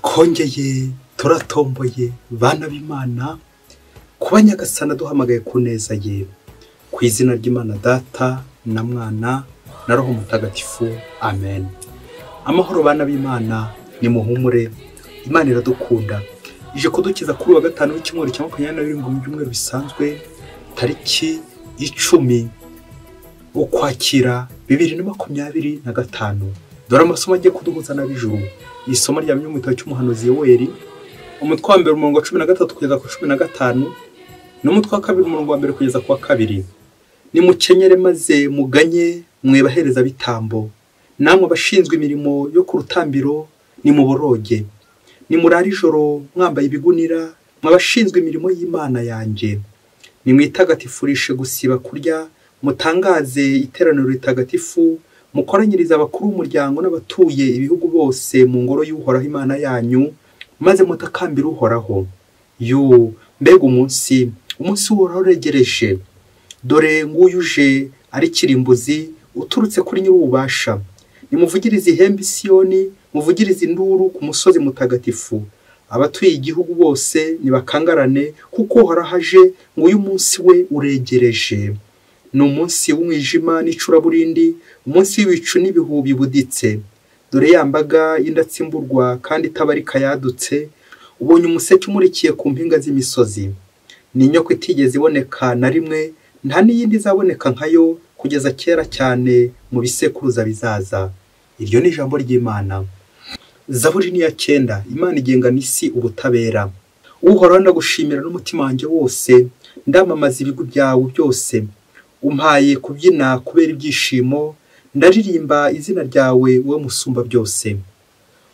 twongeye turatomboye bana b'Imana kuba Nyagasani duhamagaye ku neza ye ku izina ry'Imana Data na Mwana na Roho Mutagatifu amen. Amahoro bana b'Imana ni muhumure, Imana iradukunda ije kudukiza kuri wa gatanu w'icyumweru cya 27 mu byumweru bisanzwe tariki 10 ukwakira 2025. Dore amasomo agiye kuduhuza n'abijuru. Isomo rya mu gitabo cy'umuhanuzi Yoweli umutwe wa mbere umurongo 13 kugeza ku 15 n'umutwe wa 2 umurongo wa 1 kugeza ku wa 2. Nimukenyere maze muganye mwebahereza bitambo, namwe abashinzwe imirimo yo ku rutambiro nimuboroge. Nimurari ijoro mwambaye ibigunira mwabashinzwe imirimo y'Imana yanje. Nimwitagatifurishe gusiba kurya, mutangaze iteraniro ritagatifu, mukoranyiriza abakuru umuryango n'abatuye ibihugu bose mu ngoro y'Uhoraho Imana yanyu, maze mutakambira Uhoraho. Mbega umunsi w'Uhoraho uregereje. Dore nguyuje ari kirimbuzi uturutse kuri nyir'ububasha. Nimuvugirize ihembe Siyoni, muvugirize induru ku musozi mutagatifu. Abatuye igihugu bose nibakangarane, kuko Uhoraho aje, ngo uyu munsi we uregereje. Ni umunsi w'umwijima n'icuraburindi, umunsi w'ibicu n'ibihu bibuditse. Dore yambaga y'indatsimburwa kandi itabarika yadutse, ubonye umuseke umurikiye ku mpinga z'imisozi. Ni inyoko itigeze iboneka na rimwe, nta n'iyindi izaboneka nkayo kugeza kera cyane mu bisekuruza bizaza. Iryo ni ijambo ry'Imana. Zaburi ni ya 9. Imana igengana isi ubutabera. Uhoraho ndagushimira n'umutima wanjye wose, ndamamaza ibigwi byawe byose. Umpaye kubyina kubera ibyishimo, ndaririmba izina ryawe we musumba byose.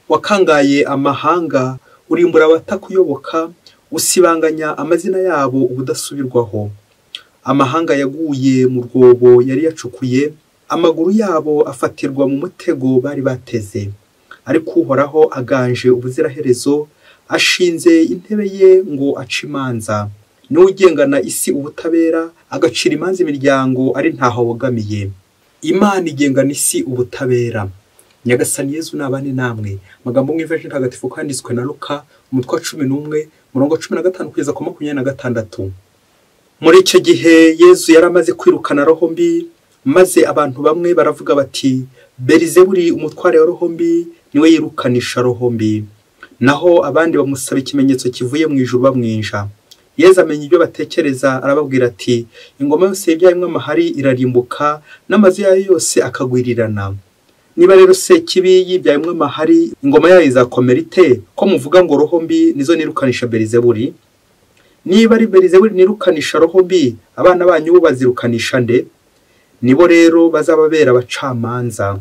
Wakangaye amahanga, urimbura abatakuyoboka, usibanganya amazina yabo ubudasubirwaho. Amahanga yaguye mu rwobo yari yacukuye, amaguru yabo afatirwa mu mutego bari bateze. Ariko Uhoraho aganje ubuziraherezo, ashinze intebe ye ngo ace imanza. Niwe ugengana isi ubutabera, agacira imanza imiryango ari ntaho bogamiye. Imana igengana isi ubutabera. Nyagasani Yezu nabane namwe. Magambo mw'ivaje ntagatifu kanditswe na Luka umutwe wa 11 umurongo 15 kugeza ku 26. Muri icyo gihe Yezu yaramaze kwirukana roho mbi, maze abantu bamwe baravuga bati, Berizebuli umutware wa roho mbi niwe yirukanisha roho mbi. Naho abandi bamusaba ikimenyetso kivuye mu ijuru bamwinja. Yezu amenya ibyo batekereza, arababwira ati, ingoma yose yabyayemwe amahari irarimbuka, n'amazu yayo yose akagwirirana. Niba rero Sekibi yibyayemwe amahari, ingoma yayo izakomera ite, ko muvuga ngo roho mbi nizo nirukanisha Berizebuli? Niba ari Berizebuli nirukanisha roho mbi, abana banyu bo bazirukanisha nde? Nibo rero bazababera abacamanza.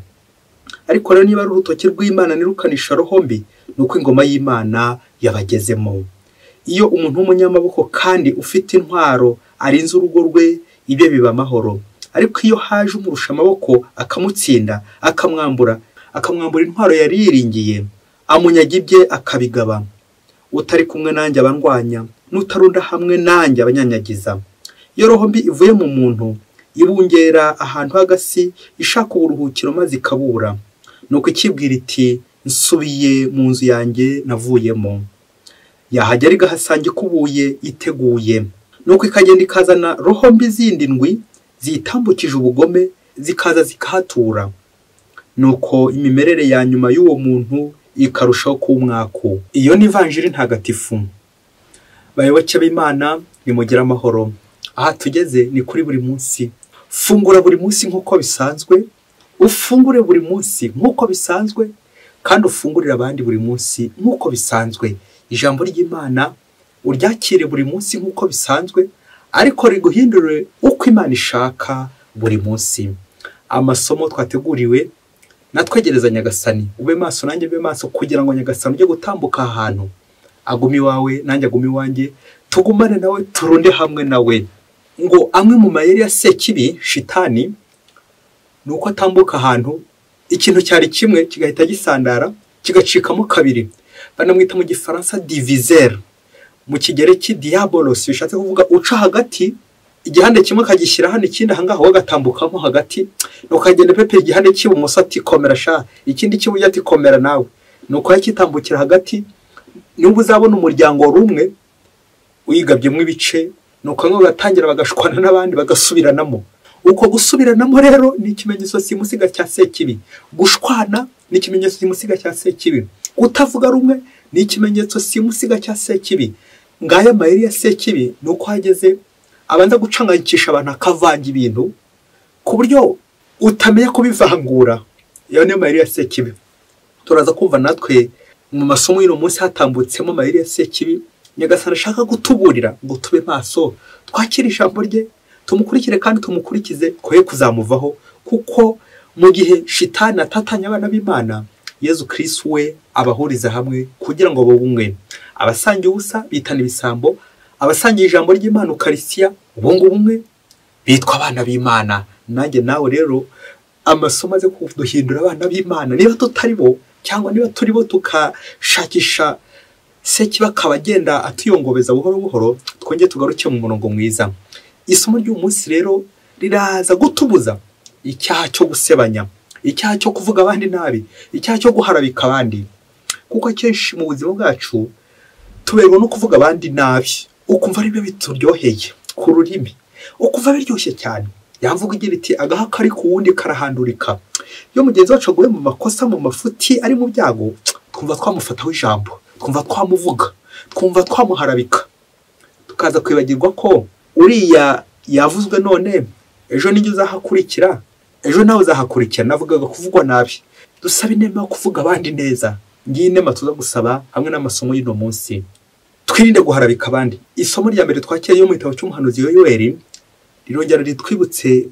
Ariko rero niba ari urutoki rw'Imana nirukanisha roho mbi, nuko ingoma y'Imana yabagezemo. Iyo umuntu w'umunyamaboko kandi ufite intwaro arinze urugo rwe, ibyo biba amahoro. Ariko iyo haje umurusha amaboko akamutsinda, akamwambura intwaro yari yiringiye, amunyaga ibye akabigaba. Utari kumwe nanjye abandwanya, n'utarunda hamwe nanjye abanyanyagiza. Iyo roho mbi ivuye mu muntu, ibungera ahantu h'agasi, ishaka uburuhukiro maze ikabura. Nuko ikibwira iti, nsubiye mu nzu yanjye navuyemo. Yahagera igahasanga ikubuye iteguye. Nuko ikagenda ikazana roho mbi zindi ndwi zitambukije ubugome, zikaza zikahatura. Nuko imimerere ya nyuma y'uwo muntu ikarushaho kumwaku. Iyo ni ivanjiri ntagatifu. Bayoboke b'Imana nimugire amahoro. Aha tugeze ni kuri buri munsi. Fungura buri munsi nk'uko bisanzwe, ufungure buri munsi nk'uko bisanzwe, kandi ufungurire abandi buri munsi nk'uko bisanzwe. Ijambo ry'Imana uryakire buri munsi nk'uko bisanzwe, ariko riguhindure uko Imana ishaka buri munsi. Amasomo twateguriwe natwegereza Nyagasani. Ube maso nanjye mbe maso, kugira ngo Nyagasani ujye gutambuka ahantu, agumi wawe nanjye agumi wanjye, tugumane nawe, turunde hamwe nawe. Ngo amwe mu mayeri ya Sekibi shitani nuko atambuka ahantu ikintu cyari kimwe kigahita gisandara kigacikamo kabiri. Banamwita mu gifaransa diviseur, mu kigereki diabolos, bishatse kuvuga uca hagati, igihande kimwe kagishyira hano, ikindi ahangaha wagatambukamo hagati, ukagenda pepe igihande cy'ibumoso ati komera sha, ikindi cy'iburyo ati komera nawe. nuko yakitambukira hagati, niba uzabona umuryango rumwe uyigabyemo ibice, nuko bamwe bagatangira bagashwana n'abandi bagasubiranamo. Uko gusubiranamo rero ni ikimenyetso simusiga cya sekibi. Gushwana ni ikimenyetso simusiga cya sekibi. Utavuga rumwe ni ikimenyetso simusiga cya sekibi. Ngaya mayeri ya sekibi nuko hageze abanza gucanganyikisha abantu akavanga ibintu ku buryo utamenya kubivangura. Iyo niyo mayeri ya sekibi. Turaza kumva natwe mu masomo y'uno munsi hatambutsemo mayeri ya sekibi. Nyagasani ashaka gutuburira ngo tube maso, twakira ijambo rye, tumukurikire kandi tumukurikize, koye kuzamuvaho, kuko mu gihe shitani atatanya abana b'Imana, Yezu Kristo we abahuriza hamwe kugira ngo babumwe. Abasangiye ubusa bitana ibisambo, abasangiye ijambo ry'Imana Ukarisiya ubungu bumwe bitwa abana b'Imana. Nanjye nawe rero amasomo aze kuduhindura abana b'Imana, niba tutari bo cyangwa niba turi bo tukashakisha sekibi akaba agenda atuyongobeza buhoro buhoro, twongeye tugaruke mu murongo mwiza. Isomo ry'umunsi rero riraza gutubuza icyaha cyo gusebanya, icyaha cyo kuvuga abandi nabi, icyaha cyo guharabika abandi. Kuko akenshi mu buzima bwacu tuberwa no kuvuga abandi nabi, ukumva ari byo bituryoheye ku rurimi, ukumva biryoshye cyane. Yavuga igira iti agaha kari ku wundi karahandurika. Iyo mugenzi wacu aguye mu makosa, mu mafuti, ari mu byago, twumva twamufataho ijambo, twumva twamuvuga, twumva twamuharabika, tukaza kwibagirwa ko uriya yavuzwe none ejo nijye uzahakurikira, ejo nawe uzahakurikira. Navugaga kuvugwa nabi. Dusaba inema yo kuvuga abandi neza. Ngiye inema tuza gusaba hamwe n'amasomo y'uno munsi. Twirinde guharabika abandi. Isomo rya mbere twakiriye yo mu gitabo cy'umuhanuzi Yoeli rirongera ritwibutse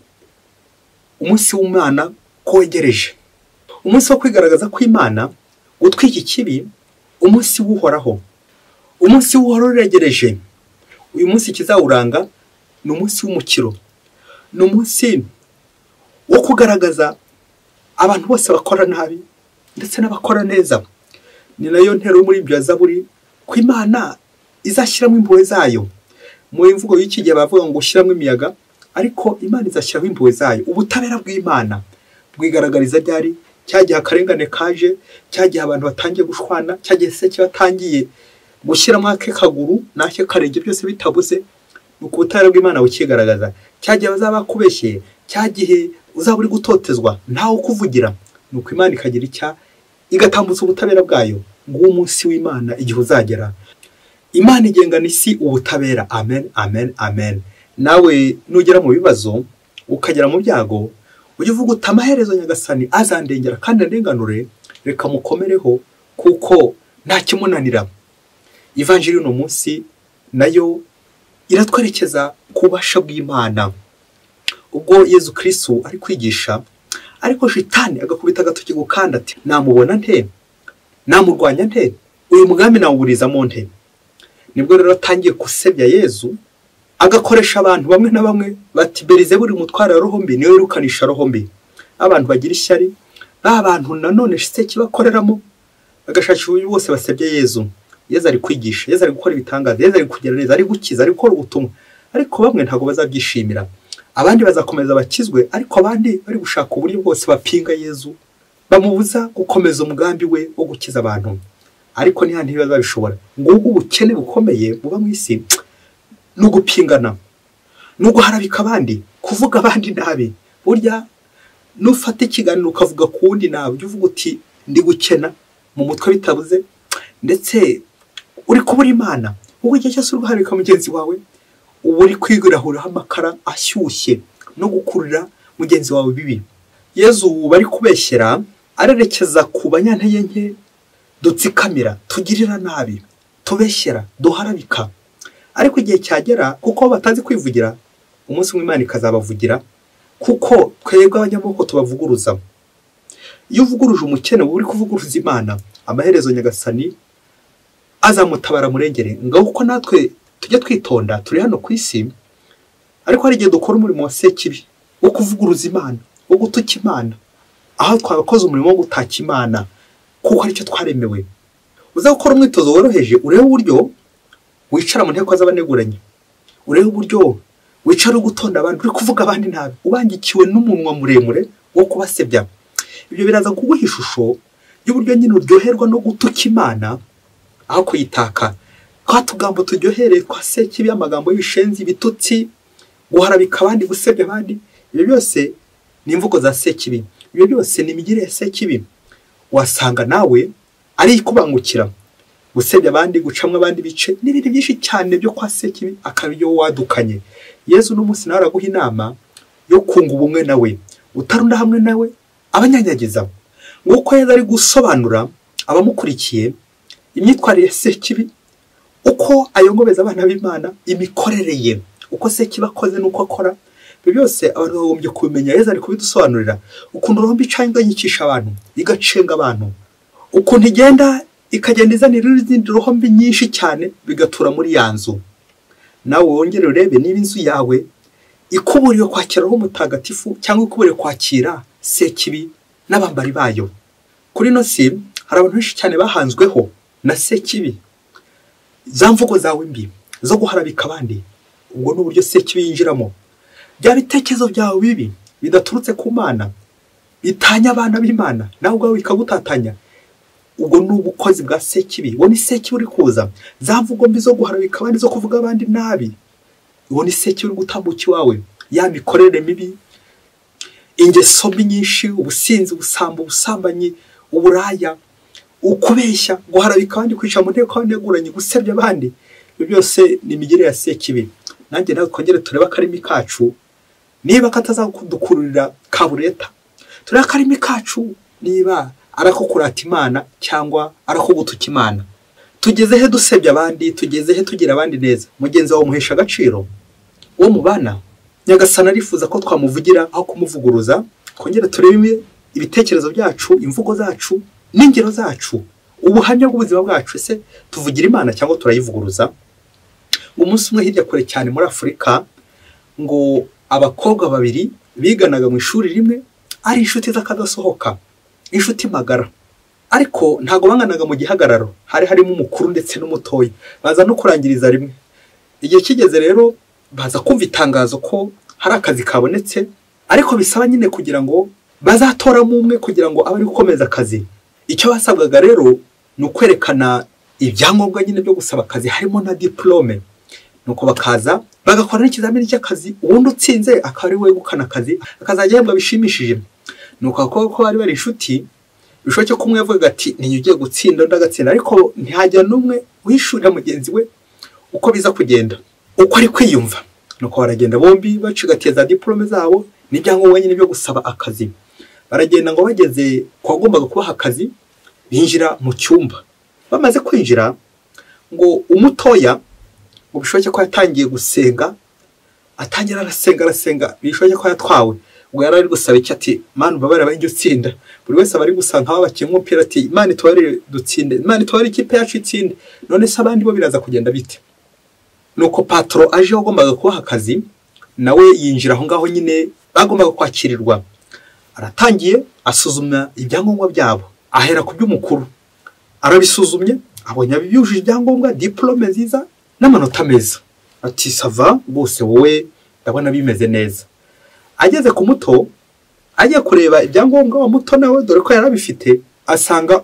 umunsi w'Imana ko wegereje, umunsi wo kwigaragaza kw'Imana, gutwika ikibi, umunsi w'Uhoraho. Umunsi w'Uhoraho uregereje. Uyu munsi kizawuranga ni umunsi w'umukiro, ni umunsi wo kugaragaza abantu bose bakora nabi ndetse n'abakora neza. Ni nayo ntero muri ibyo Zaburi ko Imana izashyiramo impuhwe zayo. Mu imvugo y'iki gihe bavuga ngo ushyiramo imiyaga, ariko Imana izashyiramo impuhwe zayo. Ubutabera bw'Imana bwigaragariza ryari? Cyagihe akarengane kaje, cyagihe abantu batangiye gushwana, cyagihe se kibatangiye gushyiramo ake kaguru n'ake karenge byose bitabuze, nuko ubutabera bw'Imana bukigaragaza. Cyagihe bazaba bakubeshye, cyagihe uzaba uri gutotezwa ntawe kuvugira, nuko Imana ikagira icya igatambutsa ubutabera bwayo. Ngo umunsi w'Imana igihe uzagera, Imana igengana isi ubutabera. Amen, amen, amen. Nawe nugera mu bibazo ukagera mu byago, ujye uvuga uti amaherezo Nyagasani azandengera kandi andenganure, reka mukomereho kuko nta kimunanira. Ivanjiri y'uno munsi nayo iratwerekeza ku bubasha bw'Imana. Ubwo Yezu Kristo ari kwigisha, ariko shitani agakubita agatoki gukanda ati namubona nte, namurwanya nte, uyu mugambi nawuburizamo nte. Nibwo rero atangiye gusebya Yezu, agakoresha abantu bamwe na bamwe bati Berizebuli mutwara roho mbi niwe wirukanisha roho mbi. Abantu bagira ishyari, abantu nanone sekibi bakoreramo, bagashakisha uburyo bose basebye Yezu. Yezu ari kwigisha, Yezu ari gukora ibitangaza, Yezu ari kugira neza, ari gukiza, ari gukora ubutumwa, ariko bamwe ntago bazabyishimira. Abandi bazakomeza bakizwe, ariko abandi bari gushaka uburyo bwose bapinga Yezu, bamubuza gukomeza umugambi we wo gukiza abantu. Ariko ni handi bazabishobora. Ngo ubukene bukomeye buba mu isi no gupingana, no guharabika abandi, kuvuga abandi nabi. Burya nufate ikiganiro ukavuga ku wundi nabi, ujye uvuga uti ndi gukena mu mutwe bitabuze, ndetse uri kubura Imana. Ubwo igihe cyose uri guharabika mugenzi wawe, uba uri kwigurahuraho amakara ashyushye no gukurura mugenzi wawe bibi. Yezu bari kubeshyera arerekeza ku banyantege nke, dutsikamira, tugirira nabi, tubeshyera, duharabika. Ariko igihe cyagera kuko batazi kwivugira, umunsi w'Imana ikazabavugira, kuko twebwe abanyamoko tubavuguruza. Iyo uvuguruje umukene uri kuvuguruza Imana, amaherezo Nyagasani azamutabara murengere. Ngaho uko natwe tujye twitonda, turi hano ku isi, ariko hari igihe dukora umurimo wa sekibi wo kuvuguruza Imana, wo gutuka Imana, aho twabakoze umurimo wo gutaka Imana, kuko aricyo twaremewe. Uza gukora umwitozo woroheje, urebe uburyo wicara mu nteko z'abaneguranye, urebe uburyo wicara ugutonda abantu, uri kuvuga abandi nabi, ubangikiwe n'umunwa muremure wo kubasebya. Ibyo biraza kuguha ishusho y'uburyo nyine uryoherwa no gutuka Imana aho kuyitaka. Kwa tugambo turyohereye kwa sekibi, amagambo y'ibishenzi, bitutsi, guharabika abandi, gusebya abandi, ibyo byose ni imvugo za sekibi. Ibyo byose ni imigire ya sekibi. Wasanga nawe ari ikubangukira gusebya abandi, gucamwa abandi bice n'ibindi byinshi cyane byo kwa sekibi, akabyo wadukanye. Yesu n'umunsi nawe araguha inama yo kunga ubumwe nawe, utarunda hamwe nawe abanyanyagiza. Nguko Yesu ari gusobanura abamukurikiye imyitwarire ya sekibi, uko ayongobeza abana b'Imana, imikorere ye, uko sekibi akoze n'uko akora. Ibyo byose abantu bagombye kubimenya. Yesu ari kubidusobanurira ukuntu rombi icanga yikisha abantu, igacenga abantu, ukuntu igenda ikagenda izanira izindi roho mbi nyinshi cyane, bigatura muri ya nzu. Nawe wongere urebe niba inzu yawe ikuburiwe kwakira roho mutagatifu cyangwa ikuburiwe kwakira sekibi n'abambari bayo. Kuri no si hari abantu benshi cyane bahanzweho na sekibi, za mvugo zawe mbi zo guharabika abandi. Ubwo n'uburyo sekibi yinjiramo, bya bitekerezo byawe bibi bidaturutse ku Mana, bitanya abana b'Imana, nawe ubwawe bikagutatanya. Ubwo n'ubukozi bwa sekibi. Uwo ni sekibi uri kuza. Za mvugo mbi zo guharabika abandi, zo kuvuga abandi nabi, uwo ni sekibi uri gutambuka iwawe. Ya mikorere mibi, ingeso mbi nyinshi, ubusinzi, ubusambo, ubusambanyi, uburaya, ukubeshya, guharabika abandi, kwica mu nteko y'abanyaguranye, gusebya abandi, ibyo byose ni imigire ya sekibi. Nanjye nawe twongere tureba akarimi kacu niba katazakudukururira kabureta. Tureba akarimi kacu niba arako kurata Imana cyangwa arako gutuka Imana. Tugeze he dusebya abandi? Tugeze he tugira abandi neza? Mugenzi wawe umuhesha agaciro? Uwo mubana? Nyagasana arifuza ko twamuvugira aho kumuvuguruza. Twongere turebe ibitekerezo byacu, imvugo zacu n'ingero zacu, ubuhamya bw'ubuzima bwacu. Ese tuvugira Imana cyangwa turayivuguruza? Umunsi umwe hirya kure cyane muri Afurika, ngo abakobwa babiri biganaga mu ishuri rimwe, ari inshuti z'akadasohoka, inshuti magara, ariko ntago banganaga mu gihagararo. Hari harimo umukuru ndetse n'umutoya, baza no kurangiriza rimwe. Igihe kigeze rero baza kumva itangazo ko hari akazi kabonetse, ariko bisaba nyine kugira ngo bazatoramo umwe kugira ngo abe ari gukomeza akazi. Icyo basabwaga rero ni ukwerekana ibyangombwa nyine byo gusaba akazi, harimo na diplome. Nuko bakaza bagakora n'ikizamini cy'akazi, ubundi utsinze akaba ari wegukana akazi, akazajya yembwa bishimishije. Nuko ko bari bari inshuti, bishoboke ko umwe yavuga ati ni ugiye gutsinda undi agatsinda, ariko ntihajya n'umwe wishurira mugenzi we uko biza kugenda, uko ari kwiyumva. Nuko baragenda bombi bacigatiye za diplome zabo n'ibyangombwa nyine byo gusaba akazi. Baragenda ngo bageze kwa gombaga kubaha akazi, binjira mu cyumba. Bamaze kwinjira ngo umutoya, ngo bishoboke ko yatangiye gusenga, atangira arasenga, bishoboke ko yatwawe. Ubwo yari ari gusaba iki ati Mana ubabare abanjye utsinda. Buri wese abari gusanga abakinnyi umupira ati Imana itware dutsinde, Imana itware ikipe yacu itsinde. None se abandi bo biraza kugenda bite? Nuko patro aje agombaga kubaha akazi, nawe yinjira aho ngaho nyine bagombaga kwakirirwa. Aratangiye asuzuma ibyangombwa byabo, ahera ku by'umukuru. Arabisuzumye, abonye byujuje ibyangombwa, diplome nziza n'amanota meza. Ati sava bose wowe ndabona bimeze neza. Ageze ku muto, agiye kureba ibyangombwa wa muto nawe dore ko yarabifite, asanga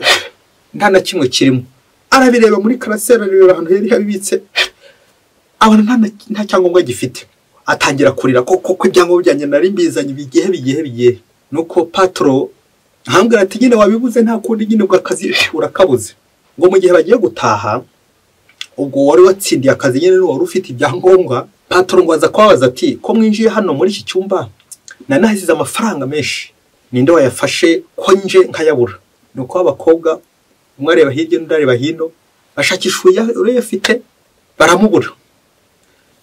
nta na kimwe kirimo. Arabireba muri karasera, arabireba ahantu yari habibitse, abona nta cyangombwa gifite. Atangira kurira ko ibyangombwa byanjye nari mbizanye bigihe. Nuko patro hambwira ati nyine wabibuze, nta kundi nyine bw'akazi urakabuze. Ngo mu gihe bagiye gutaha, ubwo wari watsindiye akazi nyine wari ufite ibyangombwa, patro ngo aza kwabaza ati ko mwinjiye hano muri iki cyumba nanahisize amafaranga menshi, ninde wayafashe ko nje nkayabura? Nuko abakobwa umwe areba hirya n'undi areba hino, bashakisha urayafite baramubura.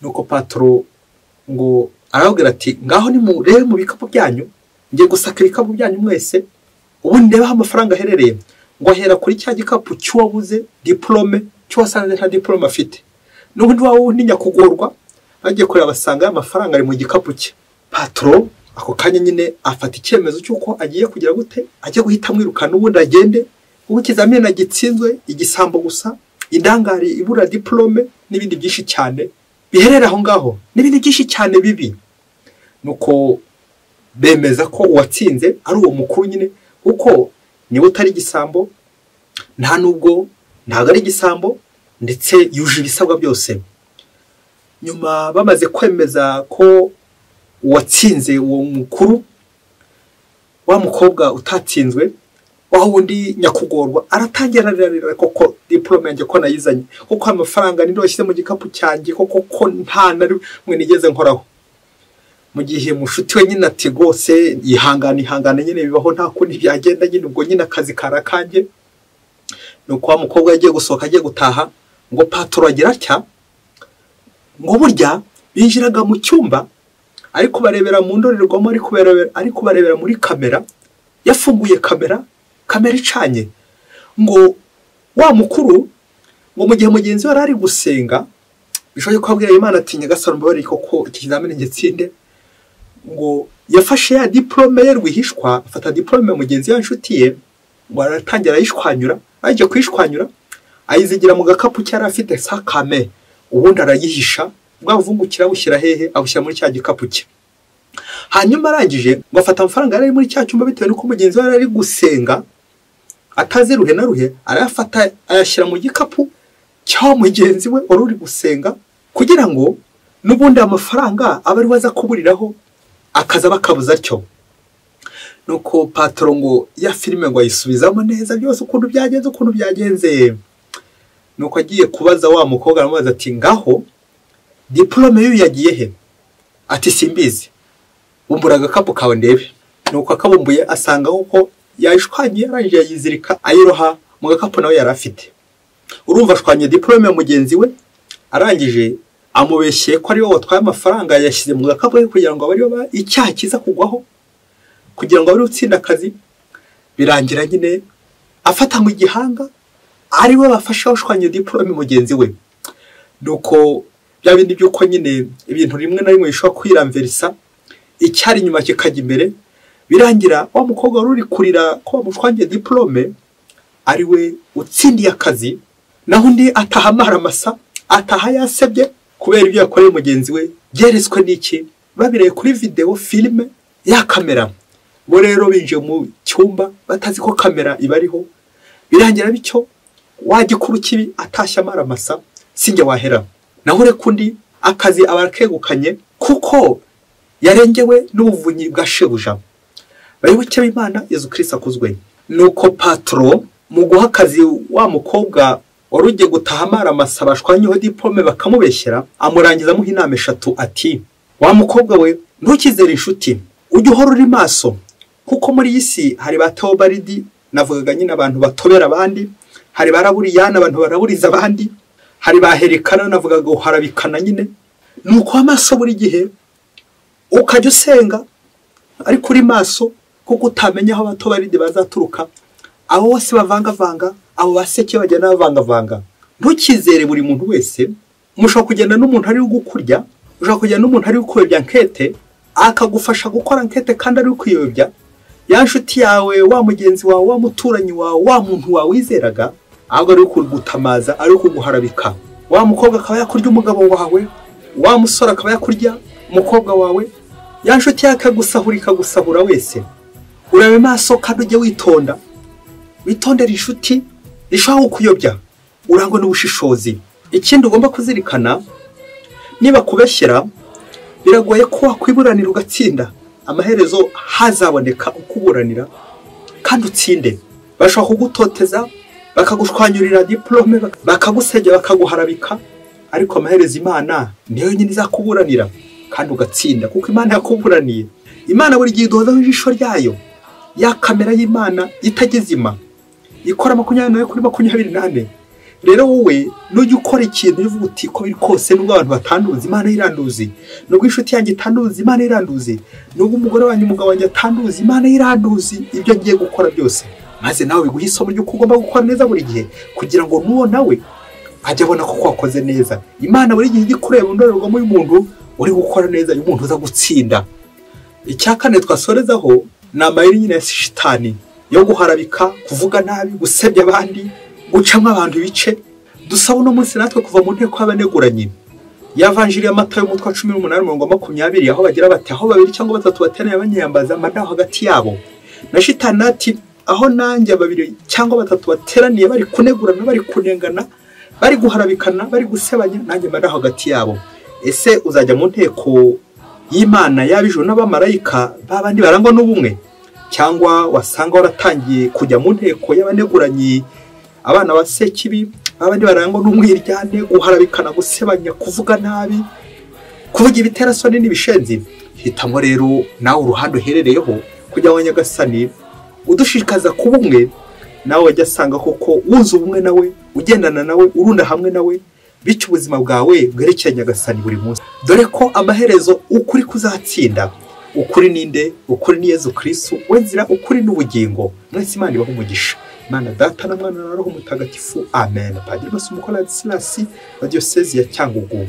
Nuko patro ngo arababwira ati ngaho ni murebe mu bikapu byanyu, ngiye gusaka ibikapu byanyu mwese, ubundi ndeba amafaranga aherereye. Ngo ahera kuri cya gikapu cy'uwabuze diplome, cy'uwasanze nta diplome afite. N'ubundi wundi nyakugorwa agiye kureba basanga amafaranga ari mu gikapu cye. Patro ako kanya nyine afata icyemezo cy'uko agiye kugira gute, agiye guhita mwirukana ubundi agende. Ubu ikizamini nagitsinzwe, igisambo gusa, indangari ibura diplome n'ibindi byinshi cyane biherera aho ngaho, n'ibindi byinshi cyane bibi. Nuko bemeza ko uwatsinze ari uwo mukuru nyine, uko niwe utari igisambo, nta nubwo ntabwo ari igisambo, ndetse yuje ibisabwa byose. Nyuma bamaze kwemeza ko uwatsinze uwo mukuru, wa mukobwa utatsinzwe, waho undi nyakugorwa aratangira ararira koko diplome yanjye ko nayizanye, kuko amafaranga ninde washyize mu gikapu cyanjye, koko nta na rimwe nigeze nkoraho. Mu gihe mushuti we nyine ati rwose ihangane nyine bibaho nta kundi byagenda nyine, ubwo nyine akazi karakanjye. Nuko wa mukobwa yagiye gusohoka agiye gutaha, ngo patoro agira atya, ngo burya binjiraga mu cyumba ariko barebera mu ndorerwamo, ariko barebera muri kamera, yafunguye kamera icanye. Ngo wa mukuru ngo mu gihe mugenzi we ari gusenga, bishoboye ko abwira Imana ati Nyagasani mbabarire koko iki kizamini ngitsinde, ngo yafashe ya diplome ye rwihishwa, afata diplome mugenzi we inshuti ye, ngo aratangira ayishwanyura, aje kwishwanyura ayizigira mu gakapu cyari afite sakame, ubundi arayihisha, bwavungukira bushyira hehe, abushyira muri cya gikapu cye. Hanyuma arangije ngo afata amafaranga yari muri cya cyumba, bitewe nuko mugenzi we ari gusenga atazi ruhe na ruhe, arayafata ayashyira mu gikapu cya mugenzi we wari uri gusenga, kugira ngo n'ubundi amafaranga abe ari waza kuburiraho akaza bakabuza atyo. Nuko patoro ngo ya filime ngo ayisubizamo neza byose ukuntu byagenze. Nuko agiye kubaza wa mukobwa, aramubaza ati ngaho diplome y'uyu yagiye he? Ati simbizi, bumbura agakapu kawe ndebe. Nuko akabumbuye asanga uko yayishwanye, arangije yizirika ayiroha mu gakapu nawe yari afite. Urumva ashwanye diplome ya mugenzi we, arangije amubeshye ko ari we watwaye amafaranga, yashyize mu gakapu kugira ngo abari icyaha kiza kugwaho, kugira ngo abari utsinda akazi. Birangira nyine afata mu gihanga, ari we bafashe washwanye diplome mugenzi we. Nuko bya bindi byuko nyine ibintu rimwe na rimwe bishobora kwiramverisa, icyari inyuma kikajya imbere. Birangira wa mukobwa wari uri kurira ko bamushwanye diplome ari we utsindiye akazi, naho undi ataha amaramasa, ataha yasebye kubera ibyo yakoreye mugenzi we. Byeretswe n'iki? Babireye kuri video filime ya kamera. Bo rero binjiye mu cyumba batazi ko kamera ibariho. Birangira bityo wagikuru kibi atashya amaramasa sinjye wahera. Naho rekundi akazi abarakegukanye kuko yarengewe n'ubuvunyi bwa shebuja. Bayoboke b'Imana Yesu Kristo akuzwe. Nuko patro mu guha akazi wa mukobwa wari ugiye gutaha amaramasa bashwanyeho diplome bakamubeshyera, amurangiza amuha inama eshatu ati wa mukobwa we ntukizere inshuti, ujye uhora uri maso, kuko muri iyi si hari ba Teobaridi, navugaga nyine abantu batobera abandi, hari baraburiyana abantu baraburiza abandi, hari baherekana navugaga uharabikana nyine. Nuko amaso buri gihe ukajya usenga ariko uri maso, kuko utamenya aho Abatobaridi bazaturuka, abo bose bavangavanga, abo baseke bajyana bavangavanga. Ntukizere buri muntu wese. Mushobora kugenda n'umuntu ari gukurya, ushobora kugenda n'umuntu ari gukuyobya ankete, akagufasha gukora ankete kandi ari kuyobya. Ya nshuti yawe, wa mugenzi wawe, wa muturanyi wawe, wa muntu wawe wizeraga, ahubwo ari kugutamaza, ari kuguharabika. Wa mukobwa akaba yakurya umugabo wawe, wa musore akaba yakurya umukobwa wawe. Ya nshuti yakagusahura wese. Urabe maso kandi ujye witonda. Witondera inshuti ishaka kuyobya, urangwa n'ubushishozi. Ikindi ugomba kuzirikana, niba kubeshyera biragoye ko wakwiburanira ugatsinda, amaherezo hazaboneka ukuburanira kandi utsinde. Bashaka kugutoteza, bakagushwanyurira diplome, bakagusebya, bakaguharabika, ariko amaherezo Imana niyo nyine izakuburanira kandi ugatsinda, kuko Imana yakuburaniye. Imana buri gihe iduhozaho ijisho ryayo. Ya kamera y'Imana itagezima ikora 24/24. Rero wowe nujya ukora ikintu uvuga uti ko biri kose, nubwo abantu batanduza Imana iranduzi, nubwo inshuti yanjye itanduza Imana iranduzi, nubwo umugore wanjye umugabo wanjye atanduza Imana iranduzi, ibyo ngiye gukora byose. Maze nawe biguha isomo ryo kugomba gukora neza buri gihe, kugira ngo nuwo nawe ajya abona ko wakoze neza. Imana buri gihe igikureba ndorerwamo y'umuntu uri gukora neza, y'umuntu uza gutsinda. Icyakane twasorezaho na amayeri nyine ya shitani yo guharabika, kuvuga nabi, gusebya abandi, gucamwa abantu bice. Dusaba no munsi natwe kuva mu nteko y'abaneguranye. Yavanjiri ya Matayo umutwe 18:20 aho bagira bati aho babiri cyangwa batatu bateranye abanyambaza amadaho hagati yabo. Na shitani ati aho nanjye babiri cyangwa batatu bateraniye bari kunegurana bari kunengana bari guharabikana bari gusebanya nanjye mari hagati yabo. Ese uzajya mu nteko y'Imana y'abijuru n'abamarayika babandi barangwa n'ubumwe, cyangwa wasanga waratangiye kujya mu nteko y'abaneguranyi abana ba Sekibi babandi barangwa n'umwiryane, guharabikana, gusebanya, kuvuga nabi, kuvuga ibiterasoni n'ibishenzi? Hitamo rero nawe uruhande uherereyeho kugira ngo Nyagasani udushikaza kuba umwe, nawe wajya asanga koko wunze ubumwe nawe, ugendana nawe, urunda hamwe nawe, bityo ubuzima bwawe bwerekeye Nyagasani buri munsi. Dore ko amaherezo ukuri kuzatsinda. Ukuri ninde? Ukuri ni Yezu Kristo, we nzira, ukuri n'ubugingo. Mwese Imana ibahe umugisha. Imana Data na Mwana na Roho Mutagatifu. Amen. Padiri Masumuko Ladislas wa Diyosezi ya Cyangugu.